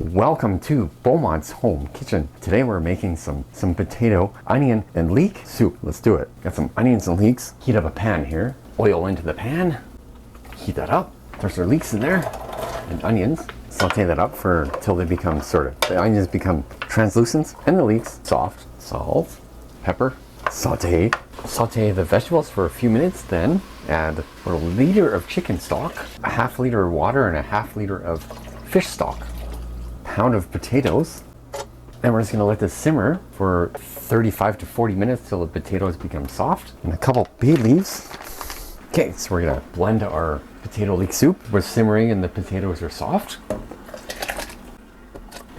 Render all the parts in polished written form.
Welcome to Beaumont's home kitchen. Today we're making some potato, onion, and leek soup. Let's do it. Got some onions and leeks. Heat up a pan here. Oil into the pan. Heat that up. There's our leeks in there and onions. Saute that up till they become the onions become translucent and the leeks soft. Salt, pepper, saute. Saute the vegetables for a few minutes, then add a liter of chicken stock, a half liter of water, and a half liter of fish stock. Pound of potatoes, and we're just going to let this simmer for 35 to 40 minutes till the potatoes become soft, and a couple bay leaves. Okay, so we're going to blend our potato leek soup. We're simmering and the potatoes are soft.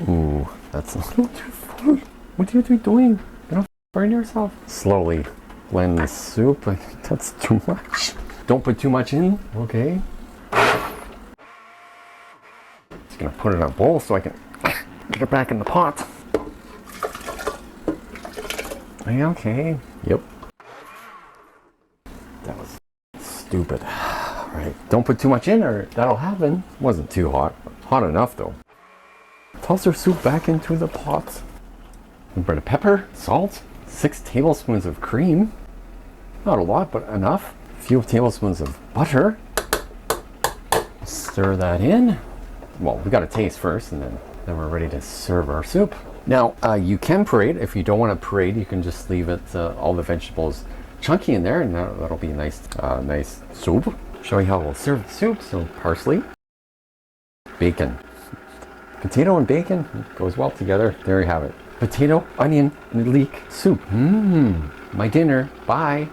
Ooh, that's a little too full. What are you doing? You don't burn yourself. Slowly blend the soup. I think that's too much. Don't put too much in. Okay. Gonna put it in a bowl so I can get it back in the pot. Okay. Yep. That was stupid. Right. Don't put too much in or that'll happen. Wasn't too hot. Hot enough though. Toss our soup back into the pot. A bit of pepper, salt, 6 tablespoons of cream. Not a lot, but enough. A few tablespoons of butter. Stir that in. Well, we got to taste first, and then we're ready to serve our soup. Now, you can parade. If you don't want to parade, you can just leave it all the vegetables chunky in there, and that'll be a nice soup. Show you how we'll serve the soup. So, parsley, bacon, potato and bacon goes well together. There you have it. Potato, onion, and leek soup. My dinner. Bye.